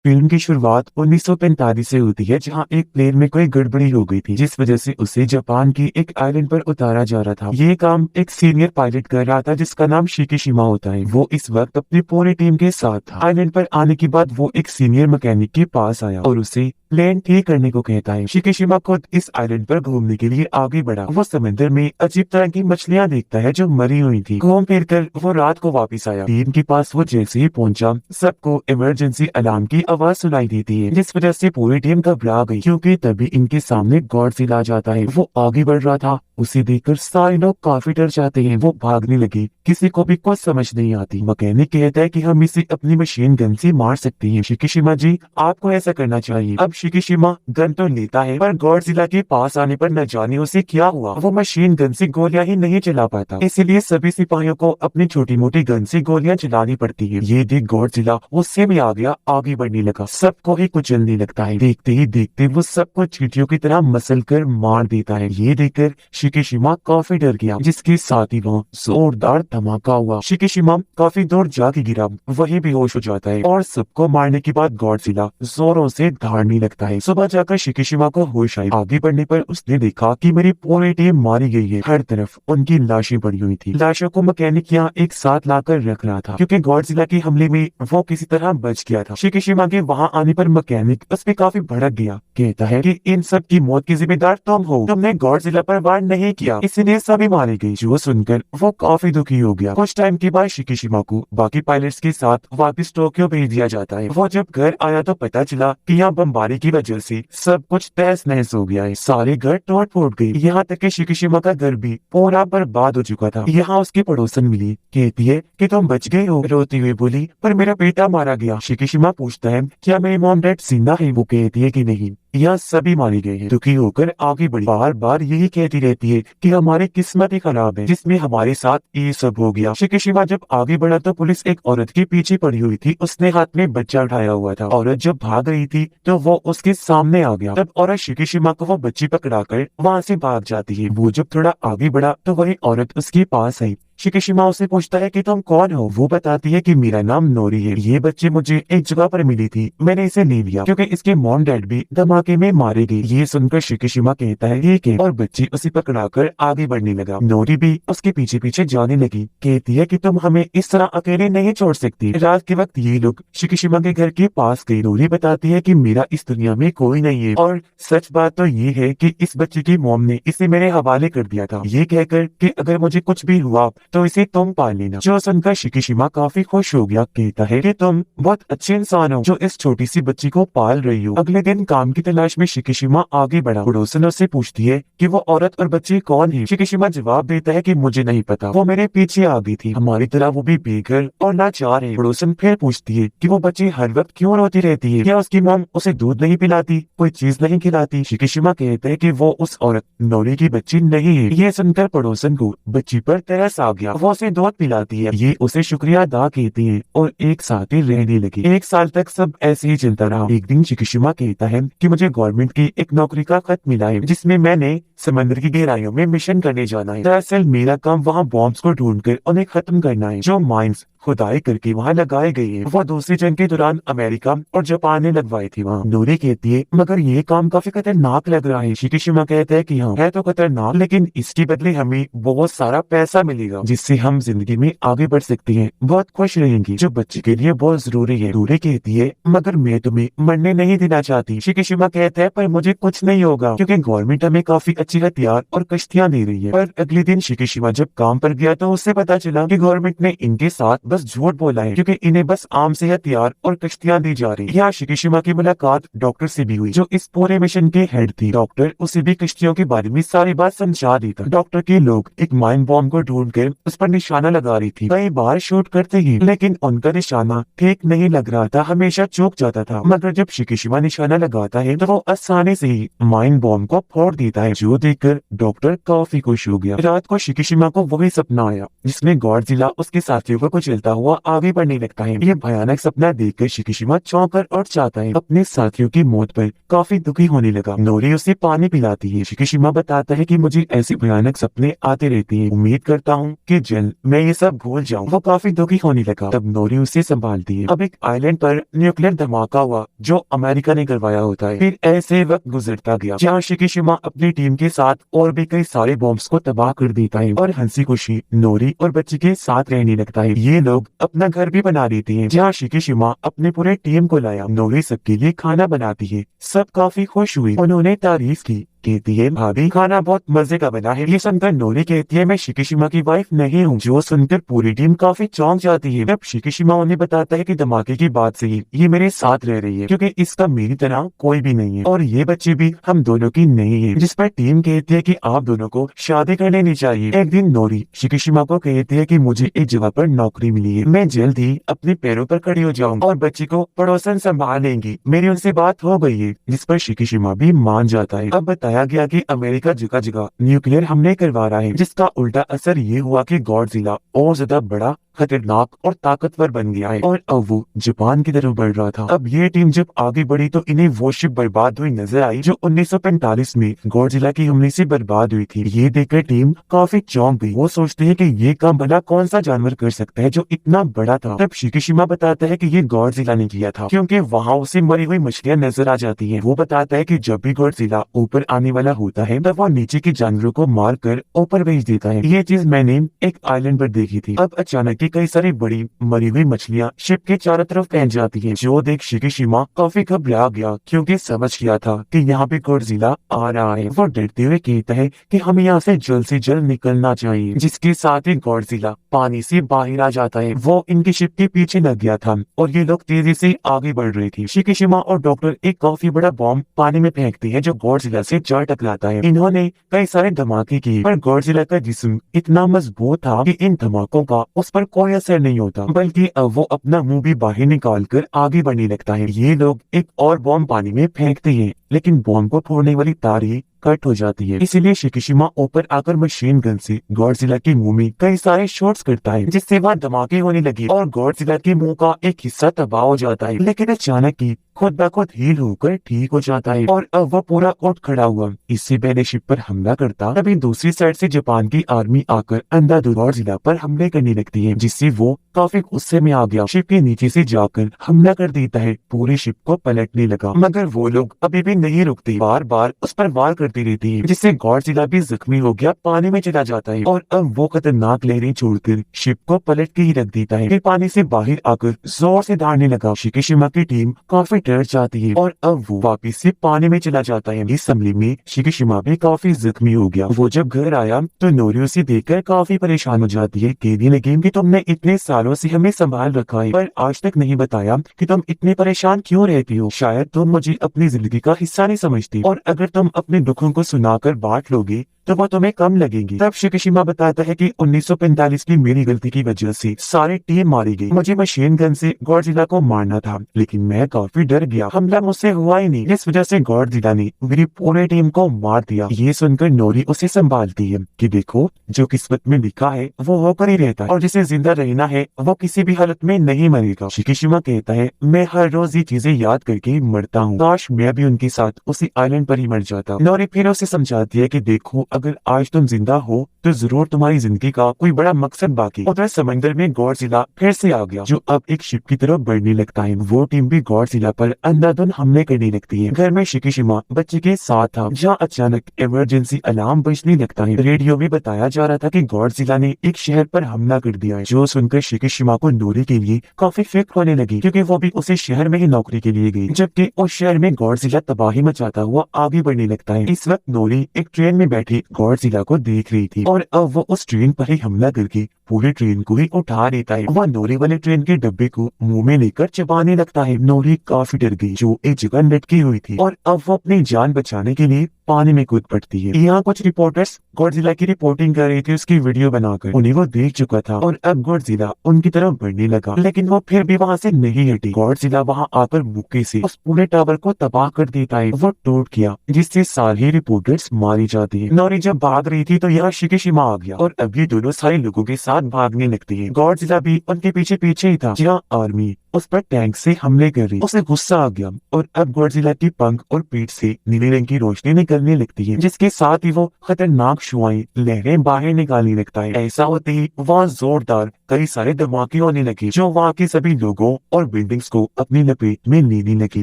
Film की शुरुआत 1945 से होती है, जहां एक प्लेन में कोई गड़बड़ी हो गई थी, जिस वजह से उसे जापान की एक आइलैंड पर उतारा जा रहा था। ये काम एक सीनियर पायलट कर रहा था, जिसका नाम शिकीशिमा होता है। वो इस वक्त अपनी पूरी टीम के साथ था। आइलैंड पर आने के बाद वो एक सीनियर मैकेनिक के पास आया और उसे प्लेन ठीक करने को कहता है। शिकीशिमा खुद इस आइलैंड पर घूमने के लिए आगे बढ़ा। वो समंदर में अजीब तरह की मछलियां देखता है जो मरी हुई थी। घूम फिर कर वो रात को वापस आया। टीम के पास वो जैसे ही पहुंचा, सबको इमरजेंसी अलार्म की आवाज सुनाई देती है, जिस वजह से पूरी टीम घबरा गई, क्योंकि तभी इनके सामने गॉडजिला आ जाता है। वो आगे बढ़ रहा था, उसे देखकर सारे लोग काफी डर जाते हैं। वो भागने लगे, किसी को भी कुछ समझ नहीं आती। मैकेनिक कहता है कि हम इसे अपनी मशीन गन से मार सकते हैं। शिकीशिमा जी, आपको ऐसा करना चाहिए। अब शिकीशिमा गन तो लेता है, पर गॉडजिला के पास आने पर न जाने उसे क्या हुआ। वो मशीन गन से गोलियां ही नहीं चला पाता, इसीलिए सभी सिपाहियों को अपनी छोटी मोटी गन से गोलियां चलानी पड़ती है। ये देख गॉडजिला गुस्से में आ गया, आगे बढ़ने लगा, सबको ही कुचलने लगता है। देखते ही देखते वो सबको चींटियों की तरह मसल कर मार देता है। ये देखकर शिकीशिमा काफी डर गया, जिसके साथ ही वहाँ जोरदार धमाका हुआ। शिकीशिमा काफी दूर जाके गिरा, वही बेहोश हो जाता है और सबको मारने के बाद गॉडजिला जोरों से दहाड़ने लगता है। सुबह जाकर शिकीशिमा को होश आई। आगे बढ़ने पर उसने देखा कि मेरी पूरी टीम मारी गई है। हर तरफ उनकी लाशें पड़ी हुई थी। लाशों को मैकेनिक यहाँ एक साथ लाकर रख रहा था, क्योंकि गॉडजिला के हमले में वो किसी तरह बच गया था। शिकीशिमा के वहाँ आने पर मैकेनिक उस पे काफी भड़क गया। कहता है कि इन सब की मौत की जिम्मेदार तुम हो, तुमने गॉडजिला पर वार नहीं किया, इसीलिए सभी मारे गए। जो सुनकर वो काफी दुखी हो गया। कुछ टाइम के बाद शिकीशिमा को बाकी पायलट्स के साथ वापस टोक्यो भेज दिया जाता है। वो जब घर आया तो पता चला कि यहाँ बमबारी की वजह से सब कुछ तहस नहस हो गया है। सारे घर टूट फूट गए, यहाँ तक कि शिकीशिमा का घर भी पूरा बर्बाद हो चुका था। यहाँ उसकी पड़ोसन मिली, कहती है कि तुम बच गए हो। रोती हुई बोली, पर मेरा बेटा मारा गया। शिकीशिमा पूछता है, क्या मेरी मॉम डैड जिंदा है? वो कहती है कि नहीं, यहाँ सभी मारे गए हैं। दुखी होकर आगे बढ़ी, बार बार यही कहती रहती है कि हमारी किस्मत ही खराब है, जिसमें हमारे साथ ये सब हो गया। शिकीशिमा जब आगे बढ़ा तो पुलिस एक औरत के पीछे पड़ी हुई थी। उसने हाथ में बच्चा उठाया हुआ था। औरत जब भाग रही थी तो वो उसके सामने आ गया। तब औरत शिकीशिमा को वो बच्ची पकड़ाकर वहाँ से भाग जाती है। वो जब थोड़ा आगे बढ़ा तो वही औरत उसके पास आई। शिकीशिमा उसे पूछता है कि तुम कौन हो? वो बताती है कि मेरा नाम नोरी है, ये बच्चे मुझे एक जगह पर मिली थी, मैंने इसे ले लिया क्योंकि इसके मॉम डैड भी धमाके में मारे गए। ये सुनकर शिकीशिमा कहता है ठीक है, और बच्ची उसे पकड़ाकर आगे बढ़ने लगा। नोरी भी उसके पीछे पीछे जाने लगी। कहती है कि तुम हमें इस तरह अकेले नहीं छोड़ सकती। रात के वक्त ये लोग शिकीशिमा के घर के पास गए। नोरी बताती है कि मेरा इस दुनिया में कोई नहीं है, और सच बात तो ये है कि इस बच्चे की मॉम ने इसे मेरे हवाले कर दिया था, ये कहकर कि अगर मुझे कुछ भी हुआ तो इसे तुम पाल लेना। जो सुनकर शिकीशिमा काफी खुश हो गया। कहता है कि तुम बहुत अच्छे इंसान हो जो इस छोटी सी बच्ची को पाल रही हो। अगले दिन काम की तलाश में शिकीशिमा आगे बढ़ा। पड़ोसन उससे पूछती है कि वो औरत और बच्ची कौन है। शिकीशिमा जवाब देता है कि मुझे नहीं पता, वो मेरे पीछे आ गई थी, हमारी तरह वो भी बेघर और लाचार है। पड़ोसन फिर पूछती है कि वो बच्ची हर वक्त क्यों रोती रहती है, क्या उसकी मॉम उसे दूध नहीं पिलाती, कोई चीज नहीं खिलाती? शिकीशिमा कहता है कि वो उस औरत नोरी की बच्ची नहीं है। ये सुनकर पड़ोसन को बच्ची पर तरस आ गया। वो उसे दूध पिलाती है, ये उसे शुक्रिया अदा कहती है और एक साथ ही रहने लगी। 1 साल तक सब ऐसे ही चलता रहा। एक दिन शिकीशिमा कहता है कि मुझे गवर्नमेंट की एक नौकरी का खत मिला है, जिसमें मैंने समंदर की गहराइयों में मिशन करने जाना है। दरअसल मेरा काम वहाँ बॉम्ब्स को ढूंढकर उन्हें खत्म करना है, जो माइंस खुदाई करके वहाँ लगाए गए हैं। वो दूसरी जंग के दौरान अमेरिका और जापान ने लगवाए थे वहाँ। नोरी कहती है मगर ये काम काफी खतरनाक लग रहा है। शिकीशिमा कहता है कि हाँ है तो खतरनाक, लेकिन इसके बदले हमें बहुत सारा पैसा मिलेगा, जिससे हम जिंदगी में आगे बढ़ सकते हैं, बहुत खुश रहेंगे, जो बच्चे के लिए बहुत जरूरी है। नोरी कहती है मगर मैं तुम्हें मरने नहीं देना चाहती। शिकीशिमा कहता है पर मुझे कुछ नहीं होगा, क्योंकि गवर्नमेंट हमें काफी अच्छी हथियार और कश्तियाँ दे रही है। पर अगले दिन शिकीशिमा जब काम पर गया तो उससे पता चला कि गवर्नमेंट ने इनके साथ बस झूठ बोला है, क्योंकि इन्हें बस आम से हथियार और कश्तियां दी जा रही। यहाँ शिकीशिमा की मुलाकात डॉक्टर से भी हुई, जो इस पूरे मिशन के हेड थी। डॉक्टर उसे भी कश्तियों के बारे में सारी बात समझा दी था। डॉक्टर के लोग एक माइन बॉम्ब को ढूंढकर उस पर निशाना लगा रही थी। कई बार शूट करते ही, लेकिन उनका निशाना ठीक नहीं लग रहा था, हमेशा चूक जाता था। मगर जब शिकीशिमा निशाना लगाता है तो वो आसानी से ही माइन बॉम्ब को फोड़ देता है, जो देखकर डॉक्टर काफी खुश हो गया। रात को शिकीशिमा को वही सपना आया जिसमें गॉडजिला उसके साथियों को कुछ जलता हुआ आगे बढ़ने लगता है। ये भयानक सपना देखकर शिकिशिमा चौंक कर उठ जाता है। अपने साथियों की मौत पर काफी दुखी होने लगा। नोरी उसे पानी पिलाती है। शिकिशिमा बताता है कि मुझे ऐसे भयानक सपने आते रहते हैं, उम्मीद करता हूँ कि जल्द मैं ये सब भूल जाऊँ। वो काफी दुखी होने लगा। तब नोरी उसे संभालती है। अब एक आइलैंड पर न्यूक्लियर धमाका हुआ जो अमेरिका ने करवाया होता है। फिर ऐसे वक्त गुजरता गया जहाँ शिकिशिमा अपनी टीम के साथ और भी कई सारे बॉम्ब्स को तबाह कर देता है और हंसी खुशी नोरी और बच्चे के साथ रहने लगता है। ये लोग अपना घर भी बना देते हैं जहाँ शिकिशिमा अपने पूरे टीम को लाया। नोरी सबके लिए खाना बनाती है। सब काफी खुश हुए। उन्होंने तारीफ की, कहती है भाभी खाना बहुत मजे का बना है। ये सुनकर नोरी कहती है मैं शिकिशिमा की वाइफ नहीं हूँ। जो सुनकर पूरी टीम काफी चौंक जाती है। तब शिकिशिमा उन्हें बताता है कि धमाके की बात से ही ये मेरे साथ रह रही है क्योंकि इसका मेरी तरह कोई भी नहीं है और ये बच्चे भी हम दोनों की नहीं है। जिस पर टीम कहती है कि आप दोनों को शादी कर लेनी चाहिए। एक दिन नोरी शिकिशिमा को कहती है कि मुझे एक जगह पर नौकरी मिली है, मैं जल्द ही अपने पैरों पर खड़ी हो जाऊंगी और बच्चे को पड़ोसन संभाल लेंगी। मेरी उनसे बात हो गई है। जिस पर शिकिशिमा भी मान जाता है। अब बताया गया कि अमेरिका जगह जगह न्यूक्लियर हमले करवा रहा है, जिसका उल्टा असर ये हुआ कि गॉडजिला और ज्यादा बड़ा, खतरनाक और ताकतवर बन गया है और अब वो जापान की तरफ बढ़ रहा था। अब ये टीम जब आगे बढ़ी तो इन्हें वो शिप बर्बाद हुई नजर आई जो 1945 में गॉडजिला की हमले से बर्बाद हुई थी। ये देखकर टीम काफी चौंक गई। वो सोचते हैं कि ये काम भला कौन सा जानवर कर सकता है जो इतना बड़ा था। तब शिकिशिमा बताता है कि ये गॉडजिला ने किया था क्योंकि वहाँ उसे मरी हुई मछलियां नजर आ जाती है। वो बताता है कि जब भी गॉडजिला ऊपर आने वाला होता है तब वो नीचे के जानवरों को मार कर ऊपर भेज देता है। ये चीज मैंने एक आइलैंड पर देखी थी। अब अचानक कई सारी बड़ी मरी हुई मछलियां शिप के चारों तरफ फैल जाती हैं। जो देख शिकिशिमा काफी घबरा गया क्योंकि समझ गया था कि यहाँ पे गॉडजिला आ रहा है। वो डरते हुए कहता है कि हमें यहाँ से जल्द निकलना चाहिए। जिसके साथ ही गॉडजिला पानी से बाहर आ जाता है। वो इनकी शिप के पीछे लग गया था और ये लोग तेजी से आगे बढ़ रहे थे। शिकिशिमा और डॉक्टर एक काफी बड़ा बॉम्ब पानी में फेंकते हैं जो गॉडजिला से जा टकराता है। इन्होंने कई सारे धमाके किए पर गॉडजिला का जिस्म इतना मजबूत था कि इन धमाकों का उस पर कोई असर नहीं होता, बल्कि अब वो अपना मुंह भी बाहर निकाल कर आगे बढ़ने लगता है। ये लोग एक और बॉम्ब पानी में फेंकते हैं लेकिन बॉम्ब को फोड़ने वाली तार ही कट हो जाती है। इसीलिए शिकिशिमा ऊपर आकर मशीन गन से गॉडजिला के मुंह में कई सारे शॉट्स करता है जिससे वहाँ धमाके होने लगे और गॉडजिला के मुंह का एक हिस्सा तबाह हो जाता है। लेकिन अचानक ही खुद ब खुद हील होकर ठीक हो जाता है और अब वह पूरा उठ खड़ा हुआ। इससे पहले शिप पर हमला करता तभी दूसरी साइड से जापान की आर्मी आकर अंधाधुंध गॉडजिला पर हमले करने लगती है जिससे वो काफी गुस्से में आ गया। शिप के नीचे से जाकर हमला कर देता है। पूरी शिप को पलटने लगा मगर वो लोग अभी भी नहीं रुकते, बार बार उस पर वार करती रहती है जिससे गॉडजिला भी जख्मी हो गया पानी में चला जाता है और अब वो खतरनाक लहरें छोड़कर शिप को पलट के ही रख देता है। फिर पानी से बाहर आकर जोर से दौड़ने लगा। शिकिशिमा की टीम काफी डर जाती है और अब वो वापिस से पानी में चला जाता है। इस हमले में शिकिशिमा भी काफी जख्मी हो गया। वो जब घर आया तो नोरी उसे देखकर काफी परेशान हो जाती है। कहने लगी कि तुमने इतने सालों से हमें संभाल रखा है पर आज तक नहीं बताया कि तुम इतने परेशान क्यों रहती हो। शायद तुम मुझे अपनी जिंदगी का हिस्सा नहीं समझती और अगर तुम अपने दुखों को सुनाकर बांट लोगे तो वो तुम्हें कम लगेंगी। तब शिकिशिमा बताता है कि 1945 की मेरी गलती की वजह से सारी टीम मारी गई। मुझे मशीन गन से गॉडजिला को मारना था लेकिन मैं काफी डर गया। हमला मुझसे हुआ ही नहीं, इस वजह से गॉडजिला ने मेरी पूरी टीम को मार दिया। ये सुनकर नोरी उसे संभालती है कि देखो जो किस्मत में लिखा है वो होकर ही रहता है और जिसे जिंदा रहना है वो किसी भी हालत में नहीं मरेगा। शिकिशिमा कहता है मैं हर रोज ये चीजें याद करके मरता हूँ, काश मैं भी उनके साथ उसी आइलैंड पर ही मर जाता। नोरी फिर उसे समझाती है कि देखो अगर आज तुम जिंदा हो तो जरूर तुम्हारी जिंदगी का कोई बड़ा मकसद बाकी। उधर समंदर में गॉडजिला फिर से आ गया जो अब एक शिप की तरफ बढ़ने लगता है। वो टीम भी गॉडजिला पर अंधाधुंध हमले करने लगती है। घर में शिकिशिमा बच्चे के साथ था जहाँ अचानक इमरजेंसी अलार्म बजने लगता है। रेडियो में बताया जा रहा था कि गॉडजिला ने एक शहर पर हमला कर दिया है। जो सुनकर शिकिशिमा को नोरी के लिए काफी फिक्र होने लगी क्योंकि वो भी उसे शहर में ही नौकरी के लिए गई, जबकि उस शहर में गॉडजिला तबाही मचाता हुआ आगे बढ़ने लगता है। इस वक्त नोरी एक ट्रेन में बैठी गॉडजिला को देख रही थी और अब वो उस ट्रेन पर ही हमला करके पूरी ट्रेन को ही उठा देता है। वह नोरी वाले ट्रेन के डब्बे को मुंह में लेकर चबाने लगता है। नोरी काफी डर गई जो एक जगह लटकी हुई थी और अब वो अपनी जान बचाने के लिए पानी में कूद पड़ती है। यहाँ कुछ रिपोर्टर्स गॉडजिला की रिपोर्टिंग कर रहे थे उसकी वीडियो बनाकर। उन्हें वो देख चुका था और अब गॉडजिला उनकी तरफ बढ़ने लगा, लेकिन वो फिर भी वहाँ से नहीं हटी। गॉडजिला वहाँ आकर मुक्के से उस पूरे टावर को तबाह कर देता है। वो टूट गया, जिससे सारे रिपोर्टर्स मारी जाती है। नोरी जब भाग रही थी तो यहाँ शिकिशिमा आ गया और अब ये दोनों सारे लोगों के साथ भागने लगती है। गॉडजिला भी उनके पीछे पीछे ही था, जहाँ आर्मी उस पर टैंक से हमले कर रही। उसे गुस्सा आ गया और अब गॉडजिला की पंख और पीठ से नीले रंग की रोशनी निकलने लगती है, जिसके साथ ही वो खतरनाक शुआएं लहरें बाहर निकालने लगता है। ऐसा होते ही वहाँ जोरदार कई सारे धमाके होने लगे, जो वहाँ के सभी लोगों और बिल्डिंग्स को अपनी लपेट में लेने लगी।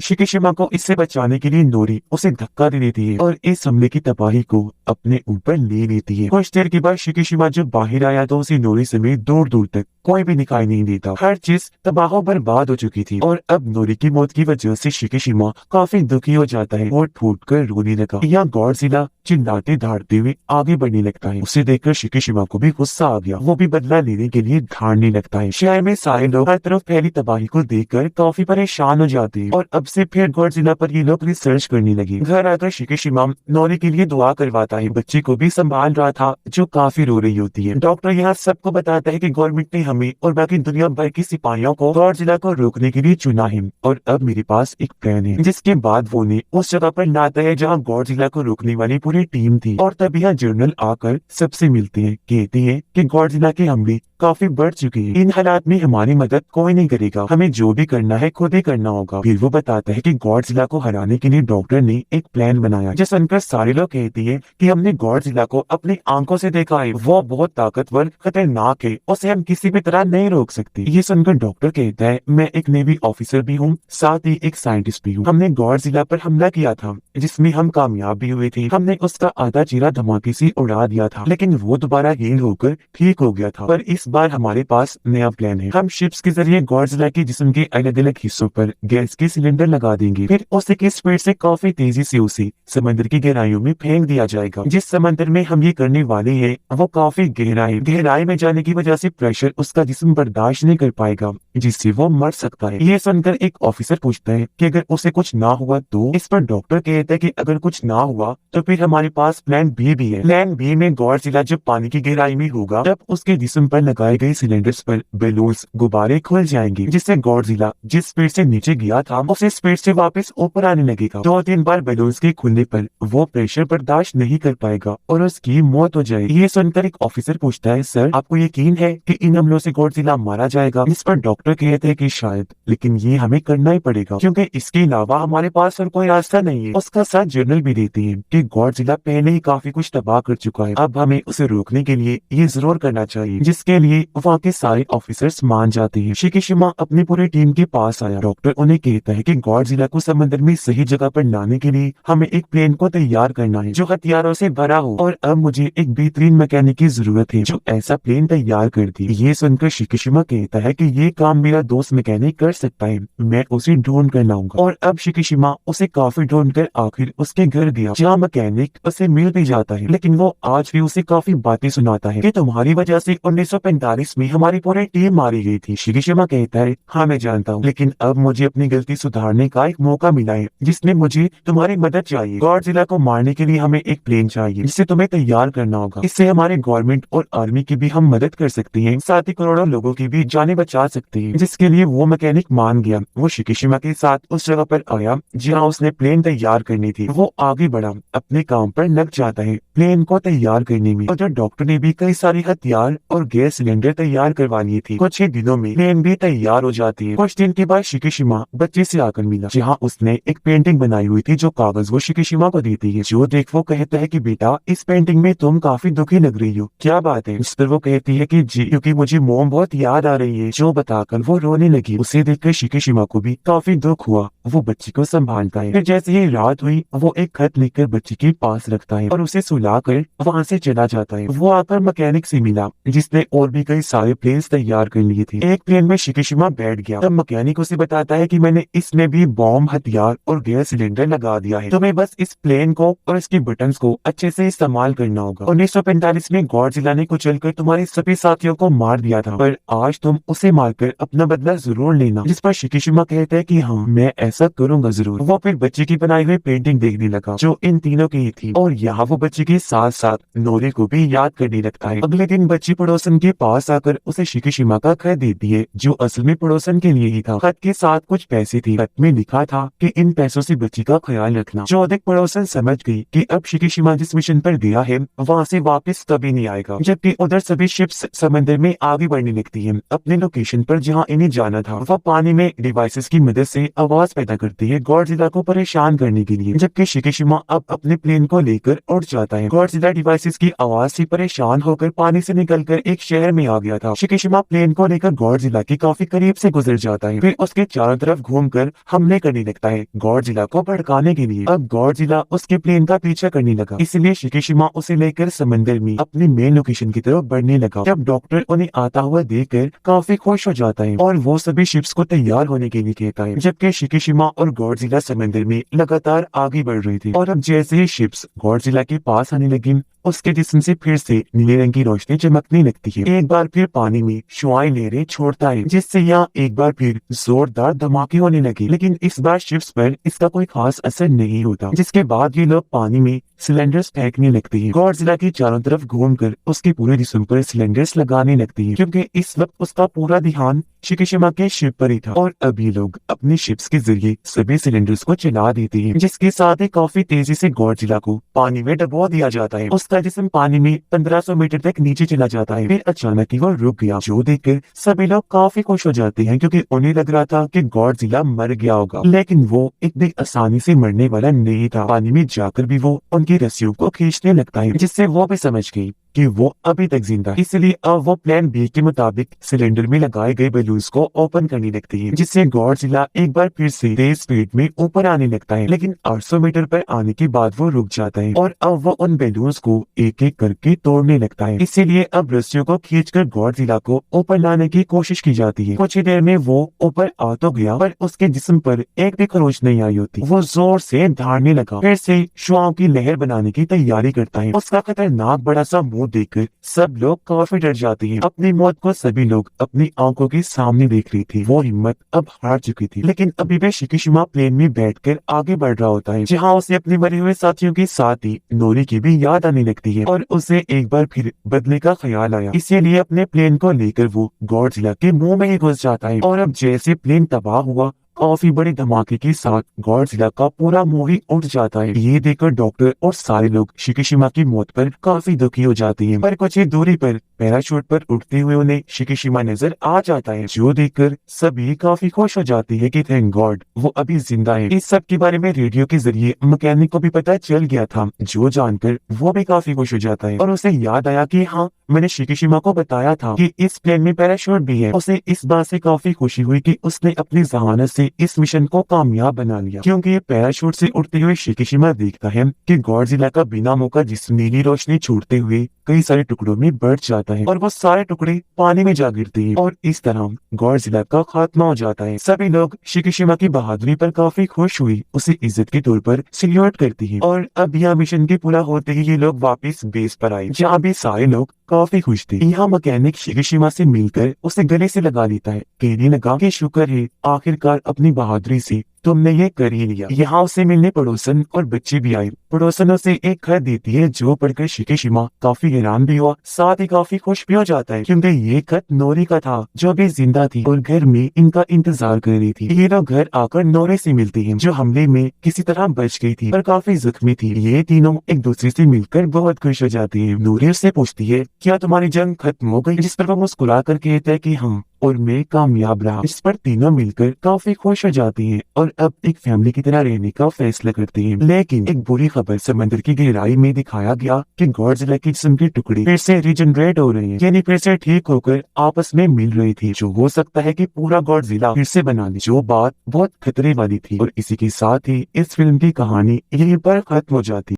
शिकिशिमा को इससे बचाने के लिए नोरी उसे धक्का दे देती है और इस हमले की तबाही को अपने ऊपर ले लेती है। कुछ देर के बाद शिकिशिमा जब बाहर आया तो उसे नोरी समेत दूर दूर तक कोई भी दिखाई नहीं देता। हर चीज तबाह बर्बाद हो चुकी थी और अब नोरी की मौत की वजह से शिकिशिमा काफी दुखी हो जाता है और फूट कर रोने लगा। यहाँ गॉडजिला चिल्लाते धाड़ते हुए आगे बढ़ने लगता है। उसे देखकर शिकिशिमा को भी गुस्सा आ गया। वो भी बदला लेने के लिए धाड़ने लगता है। शहर में सारे लोग हर तरफ फैली तबाही को देखकर काफी परेशान हो जाते हैं और अब से फिर गॉडजिला पर ये लोग रिसर्च करने लगे। घर आकर शिकिशिमा नोरी के लिए दुआ करवाता है। बच्चे को भी संभाल रहा था जो काफी रो रही होती है। डॉक्टर यहाँ सबको बताता है कि गवर्नमेंट ने हमें और बाकी दुनिया भर की सिपाहियों को गॉडजिला को रोकने के लिए चुना है और अब मेरे पास एक प्लान है। जिसके बाद वो ने उस जगह पर लाता है जहाँ गॉडजिला को रोकने वाली पूरी टीम थी और तब यहाँ जर्नल आकर सबसे मिलते हैं। कहते हैं कि गॉडजिला के हमले काफी बढ़ चुके हैं। इन हालात में हमारी मदद कोई नहीं करेगा, हमें जो भी करना है खुद ही करना होगा। फिर वो बताता है कि गॉडजिला को हराने के लिए डॉक्टर ने एक प्लान बनाया। जिस सुनकर सारे लोग कहते हैं कि हमने गॉडजिला को अपनी आंखों से देखा है, वो बहुत ताकतवर खतरनाक है, उसे हम किसी भी तरह नहीं रोक सकते। ये सुनकर डॉक्टर कहता है मैं एक नेवी ऑफिसर भी हूँ, साथ ही एक साइंटिस्ट भी हूँ। हमने गॉडजिला पर हमला किया था जिसमें हम कामयाब भी हुए थे। हमने उसका आधा चेहरा धमाके से उड़ा दिया था, लेकिन वो दोबारा हील होकर ठीक हो गया था। पर इस बार हमारे पास नया प्लान है। हम शिप्स के जरिए गॉडजिला के जिस्म के अलग अलग हिस्सों पर गैस के सिलेंडर लगा देंगे। फिर उसे की स्पीड से काफी तेजी से उसे समंदर की गहराइयों में फेंक दिया जाएगा। जिस समंदर में हम ये करने वाले हैं वो काफी गहरा है। गहराई में जाने की वजह से प्रेशर उसका जिस्म बर्दाश्त नहीं कर पाएगा, जिससे वो मर सकता है। ये सुनकर एक ऑफिसर पूछता है कि अगर उसे कुछ ना हुआ तो। इस पर डॉक्टर कहता है कि अगर कुछ ना हुआ तो फिर हमारे पास प्लान बी भी है। प्लान बी में गॉडजिला जब पानी की गहराई में होगा तब उसके जिस्म पर लगाए गए सिलेंडर्स पर बैलून्स गुब्बारे खुल जाएंगे, जिससे गॉडजिला जिस स्पीड से नीचे गया था उसे स्पीड से वापस ऊपर आने लगेगा। 2-3 बार बैलून्स के खुलने पर वो प्रेशर बर्दाश्त नहीं कर पाएगा और उसकी मौत हो जाएगी। ये सुनकर एक ऑफिसर पूछता है सर आपको यकीन है कि इन हमलों से गॉडजिला मारा जाएगा? इस पर डॉक्टर कहते हैं कि शायद, लेकिन ये हमें करना ही पड़ेगा क्योंकि इसके अलावा हमारे पास और कोई रास्ता नहीं है। उसका साथ जर्नल भी देती है कि गॉडजिला पहले ही काफी कुछ तबाह कर चुका है, अब हमें उसे रोकने के लिए ये जरूर करना चाहिए, जिसके लिए वहाँ के सारे ऑफिसर्स मान जाते हैं। शिकिशिमा अपनी पूरी टीम के पास आया। डॉक्टर उन्हें कहता है कि गॉडजिला को समंदर में सही जगह पर लाने के लिए हमें एक प्लेन को तैयार करना है जो हथियारों से भरा हो और अब मुझे एक बेहतरीन मैकेनिक की जरूरत है जो ऐसा प्लेन तैयार कर दे। ये सुनकर शिकिशिमा कहता है कि ये काम मेरा दोस्त मैकेनिक कर सकता है, मैं उसे ढूंढ कर लाऊंगा। और अब शिकिशिमा उसे काफी ढूंढ कर आखिर उसके घर गया जहाँ मैकेनिक उसे मिल भी जाता है, लेकिन वो आज भी उसे काफी बातें सुनाता है कि तुम्हारी वजह से 1945 में हमारी पूरी टीम मारी गई थी। शिकिशिमा कहता है हाँ मैं जानता हूँ, लेकिन अब मुझे अपनी गलती सुधारने का एक मौका मिला है जिसमें मुझे तुम्हारी मदद चाहिए। गॉडजिला को मारने के लिए हमें एक प्लेन चाहिए जिसे तुम्हें तैयार करना होगा। इससे हमारे गवर्नमेंट और आर्मी की भी हम मदद कर सकते हैं, साथ ही करोड़ों लोगों की भी जानें बचा सकते हैं। जिसके लिए वो मैकेनिक मान गया। वो शिकिशिमा के साथ उस जगह पर आया जहाँ उसने प्लेन तैयार करनी थी। वो आगे बढ़ा, अपने काम पर लग जाता है प्लेन को तैयार करने में। उधर डॉक्टर ने भी कई सारे हथियार और गैस सिलेंडर तैयार करवा लिए थे। कुछ ही दिनों में प्लेन भी तैयार हो जाती है। कुछ दिन के बाद शिकिशिमा बच्चे से आकर मिला जहाँ उसने एक पेंटिंग बनाई हुई थी जो कागज वो शिकिशिमा को देती है। जो देख वो कहता है कि बेटा इस पेंटिंग में तुम काफी दुखी लग रही हो, क्या बात है? इस पर वो कहती है कि जी क्योंकि मुझे मोम बहुत याद आ रही है। जो बताकर वो रोने लगी। उसे देखकर शिकिशिमा को भी काफी दुख हुआ। वो बच्ची को संभालता है। फिर जैसे ही रात हुई वो एक खत लिखकर बच्ची के पास रखता है और उसे सुलाकर वहाँ से चला जाता है। वो आकर मैकेनिक से मिला जिसने और भी कई सारे प्लेन्स तैयार कर लिए थे। एक प्लेन में शिकीशिमा बैठ गया। तब मैकेनिक उसे बताता है कि मैंने इसमें भी बॉम्ब, हथियार और गैस सिलेंडर लगा दिया है, तुम्हें बस इस प्लेन को और इसके बटन्स को अच्छे से इस्तेमाल करना होगा। 1945 में गॉडजिला ने कुचलकर तुम्हारे सभी साथियों को मार दिया था, पर आज तुम उसे मारकर अपना बदला जरूर लेना। जिस पर शिकीशिमा कहता है कि हाँ, मैं ऐसा करूंगा जरूर। वो फिर बच्चे की बनाई हुई पेंटिंग देखने लगा जो इन तीनों की ही थी, और यहाँ वो बच्चे के साथ साथ नोरी को भी याद करने लगता है। अगले दिन बच्ची पड़ोसन के पास आकर उसे शिकीशिमा का खत देती है, जो असल में पड़ोसन के लिए ही था। खत के साथ कुछ पैसे थे। खत में लिखा था कि इन पैसों से बच्ची का ख्याल रखना। जो अधिक पड़ोसन समझ गई कि अब शिकीशिमा जिस मिशन पर गया है वहाँ से वापस कभी नहीं आएगा। जबकि उधर सभी शिप्स समंदर में आगे बढ़ने लगती है अपने लोकेशन पर जहाँ इन्हें जाना था। वह पानी में डिवाइसेस की मदद से आवाज पैदा करती है गॉडजिला को परेशान करने के लिए, जबकि शिकीशिमा अब अपने प्लेन को लेकर उड़ जाता है। गॉडजिला डिवाइसेस की आवाज से परेशान होकर पानी से निकलकर एक शहर में आ गया था। शिकीशिमा प्लेन को लेकर गॉडजिला के काफी करीब से गुजर जाता है, फिर उसके चारों तरफ घूमकर हमले करने लगता है गॉडजिला को भड़काने के लिए। अब गॉडजिला उसके प्लेन का पीछा करने लगा, इसलिए शिकीशिमा उसे लेकर समंदर में अपनी मेन लोकेशन की तरफ बढ़ने लगा। जब डॉक्टर उन्हें आता हुआ देखकर काफी खुश हो जाता है और वो सभी शिप्स को तैयार होने के लिए कहता है, जबकि शिकीशिमा और गॉडजिला समंदर में लगातार आगे बढ़ रहे थे। और अब जैसे ही शिप्स गॉडजिला के पास आने लगी, उसके जिस्म से फिर से नीले रंग की रोशनी चमकने लगती है। एक बार फिर पानी में शुआएं लहरें छोड़ता है, जिससे यहाँ एक बार फिर जोरदार धमाके होने लगे, लेकिन इस बार शिप्स पर इसका कोई खास असर नहीं होता। जिसके बाद ये लोग पानी में सिलेंडर्स फेंकने लगते हैं। गॉडजिला की चारों तरफ घूमकर उसके पूरे जिस्म पर सिलेंडर्स लगाने लगती है, क्योंकि इस वक्त उसका पूरा ध्यान शिकीशिमा के शिप पर ही था। और अभी लोग अपनी शिप्स के जरिए सभी सिलेंडर्स को चला देते हैं, जिसके साथ ही काफी तेजी से गॉडजिला को पानी में डुबो दिया जाता है। उसका जिस्म पानी में 1500 मीटर तक नीचे चला जाता है। फिर अचानक ही वो रुक गया, जो देखकर सभी लोग काफी खुश हो जाते हैं, क्योंकि उन्हें लग रहा था कि गॉडजिला मर गया होगा, लेकिन वो इतनी आसानी से मरने वाला नहीं था। पानी में जाकर भी वो उनकी रस्सियों को खींचने लगता है, जिससे वो भी समझ गई कि वो अभी तक जिंदा है। इसलिए अब वो प्लान बी के मुताबिक सिलेंडर में लगाए गए बलून्स को ओपन करने लगती है, जिससे गॉडजिला एक बार फिर से तेज स्पीड में ऊपर आने लगता है। लेकिन 800 मीटर पर आने के बाद वो रुक जाता है और अब वो उन बलून्स को एक एक करके तोड़ने लगता है। इसीलिए अब रस्सियों को खींचकर गॉडजिला को ऊपर लाने की कोशिश की जाती है। कुछ ही देर में वो ऊपर आ तो गया, पर उसके जिस्म पर एक भी खरोच नहीं आई होती। वो जोर से दहाड़ने लगा, फिर से शुआओं की लहर बनाने की तैयारी करता है। उसका खतरनाक बड़ा सा मुंह देखकर सब लोग काफी डर जाते हैं। अपनी मौत को सभी लोग अपनी आंखों के सामने देख रही थी। वो हिम्मत अब हार चुकी थी, लेकिन अभी भी शिकीशिमा प्लेन में बैठकर आगे बढ़ रहा होता है, जहां उसे अपने मरे हुए साथियों के साथ ही नोरी की भी याद आने लगती है और उसे एक बार फिर बदले का ख्याल आया। इसीलिए अपने प्लेन को लेकर वो गॉडजिला के मुंह में ही घुस जाता है। और अब जैसे प्लेन तबाह हुआ, काफी बड़े धमाके के साथ गॉडजिला का पूरा मुंह ही उठ जाता है। ये देखकर डॉक्टर और सारे लोग शिकीशिमा की मौत पर काफी दुखी हो जाते हैं। पर कुछ ही दूरी पर पैराशूट पर उठते हुए उन्हें शिकीशिमा नजर आ जाता है, जो देखकर सभी काफी खुश हो जाती है कि थैंक गॉड वो अभी जिंदा है। इस सब के बारे में रेडियो के जरिए मैकेनिक को भी पता चल गया था, जो जानकर वो भी काफी खुश हो जाता है और उसे याद आया कि हाँ, मैंने शिकीशिमा को बताया था कि इस प्लेन में पैराशूट भी है। उसे इस बात से काफी खुशी हुई कि उसने अपनी जहानत से इस मिशन को कामयाब बना लिया, क्योंकि ये पैराशूट से उड़ते हुए शिकीशिमा देखता है कि गॉडजिला का बिना मौका जिस्म नीली रोशनी छूटते हुए कई सारे टुकड़ों में बढ़ जाता है और वो सारे टुकड़े पानी में जा गिरते हैं और इस तरह गॉडजिला का खात्मा हो जाता है। सभी लोग शिकीशिमा की बहादुरी पर काफी खुश हुई उसे इज्जत के तौर पर सल्यूट करती है। और अब यह मिशन के पूरा होते ही ये लोग वापस बेस पर आए, जहाँ भी सारे लोग काफी खुश थे। यहाँ मैकेनिक शिकीशिमा से मिलकर उसे गले से लगा लेता है, कहने लगा कि शुक्र है आखिरकार अपनी बहादुरी से तुमने ये कर ही लिया। यहाँ उसे मिलने पड़ोसन और बच्चे भी आए। पड़ोसन उसे एक खत देती है, जो पढ़कर शिकीशिमा काफी हैरान भी हुआ, साथ ही काफी खुश भी हो जाता है, क्योंकि ये खत नोरी का था, जो भी जिंदा थी और घर में इनका इंतजार कर रही थी। ये लोग घर आकर नोरे से मिलते हैं, जो हमले में किसी तरह बच गई थी पर काफी जख्मी थी। ये तीनों एक दूसरे से मिलकर बहुत खुश हो जाती है। नोरे उससे पूछती है, क्या तुम्हारी जंग खत्म हो गई? जिस पर वो मुस्कुरा कर कहता है कि हाँ, और मैं कामयाब रहा। इस पर तीनों मिलकर काफी खुश हो जाती हैं और अब एक फैमिली की तरह रहने का फैसला करती हैं। लेकिन एक बुरी खबर समंदर की गहराई में दिखाया गया कि गॉडजिला के जिस्म के टुकड़े फिर से रिजनरेट हो रहे हैं, यानी फिर से ठीक होकर आपस में मिल रही थी, जो हो सकता है कि पूरा गॉडजिला फिर से बना ले, जो बात बहुत खतरे वाली थी। और इसी के साथ ही इस फिल्म की कहानी यहीं पर खत्म हो जाती।